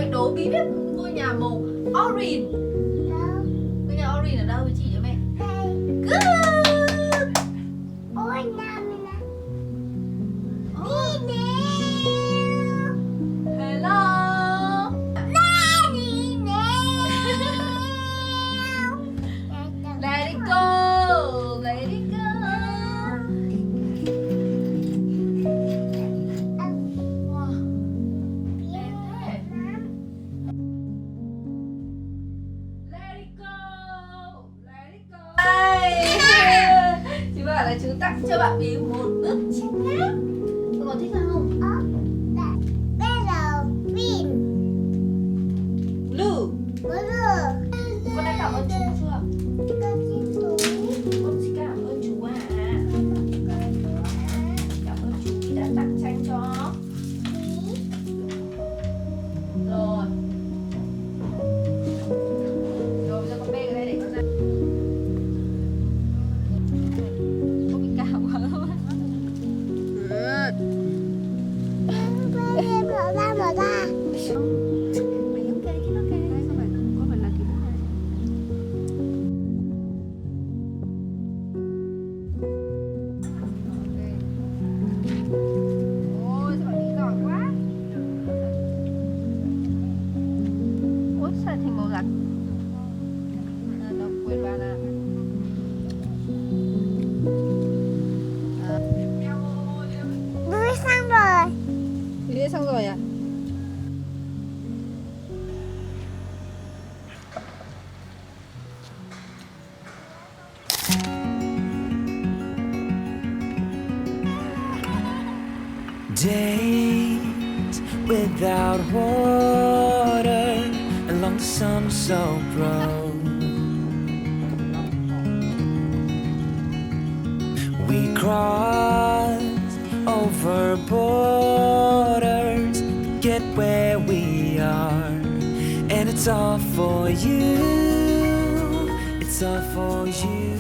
mẹ đố bí biết ngôi nhà màu orange. Ngôi nhà orange ở đâu với chị cho mẹ? Good. Ôi nhà mình là đi Hello. Let it go. Let it go. Wow. Đẹp thế. Let it go. Let it go. Đây. Chị bảo là chú tặng cho bạn ý một bức tranh nhá. Con có thích không? bây giờ pin Blue. blue Con đã cảm ơn chú chưa? con chim tú Con xin cảm ơn chú ạ. Cảm ơn chú vì đã tặng tranh cho. Rồi. Rồi bây giờ con bê cái này để con ra. Không bị cao quá thôi. mở ra Mày ok chứ nó ok. Sao phải con phải làm cái này? Ôi sao bạn bị giỏi quá. Ôi sao lại thành màu gạch? Đâu quên ba là. đuôi xong rồi Đi xong rồi à? Days without water along the sunset road. We crossed over borders to get where we are, and it's all for you. It's all for you.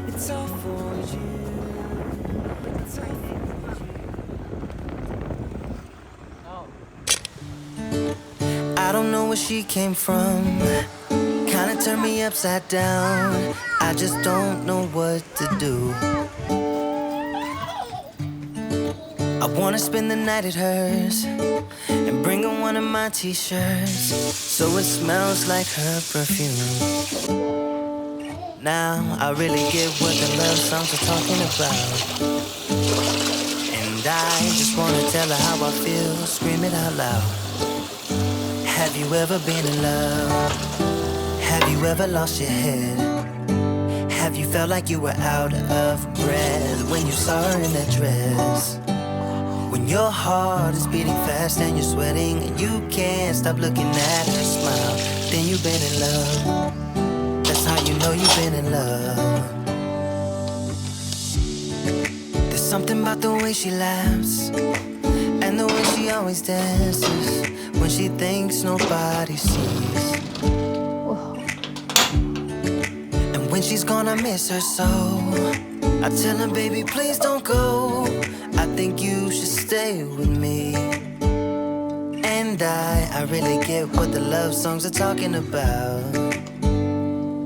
It's all for you. It's all for you. I don't know where she came from. Kinda turned me upside down. I just don't know what to do. I wanna spend the night at hers and bring her one of my t-shirts so it smells like her perfume. Now I really get what the love songs are talking about, and I just wanna tell her how I feel, scream it out loud. Have you ever been in love? Have you ever lost your head? Have you felt like you were out of breath when you saw her in that dress? When your heart is beating fast and you're sweating and you can't stop looking at her smile, then you've been in love. That's how you know you've been in love. There's something about the way she laughs and the way she always dances when she thinks nobody sees. And when she's gone I miss her so. I tell her, baby, please don't go. I think you should stay with me. And I really get what the love songs are talking about.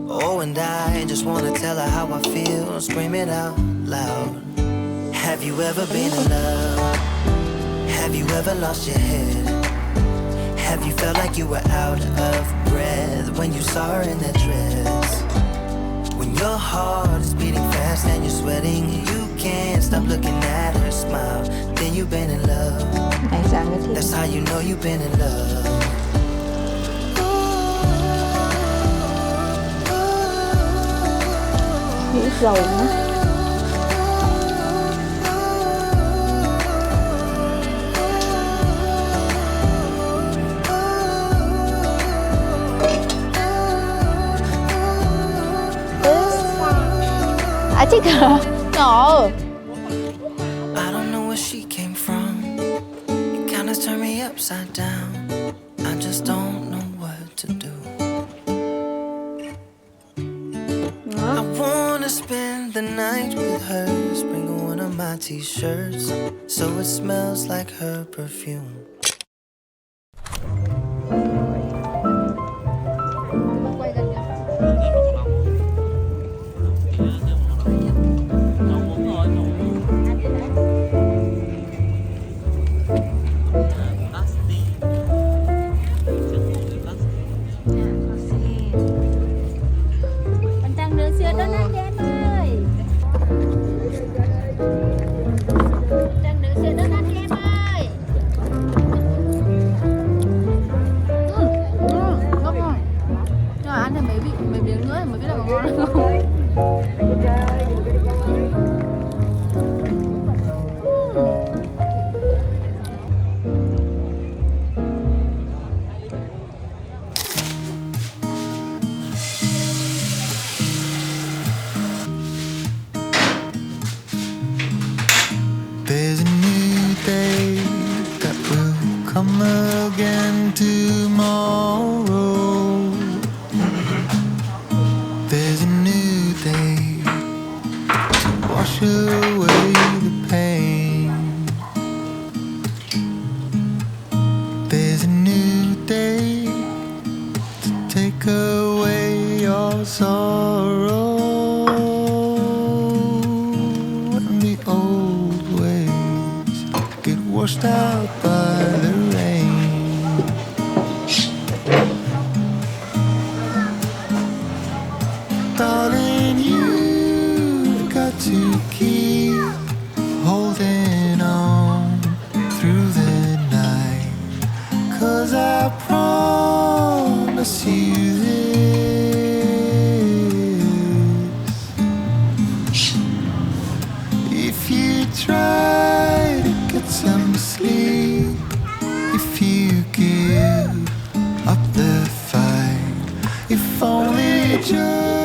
Oh, and I just wanna tell her how I feel, scream it out loud. Have you ever been in love? Have you ever lost your head? Have you felt like you were out of breath when you saw her in that dress? When your heart is beating fast and you're sweating and you can't stop looking at her smile, then you've been in love. That's how you know you've been in love. Nghĩ dầu nữa. À chứ cả nhỏ. I don't know where she came from. It kinda turned me upside down. I just don't know what to do. I wanna spend the night with her, bring her one of my t-shirts so it smells like her perfume. again tomorrow. There's a new day to wash away the pain. There's a new day to take away your sorrow. And the old ways get washed out by the rain. Darling, you've got to keep holding on through the night, 'cause I promise you this: if you try to get some sleep, if you give up the fight, if only just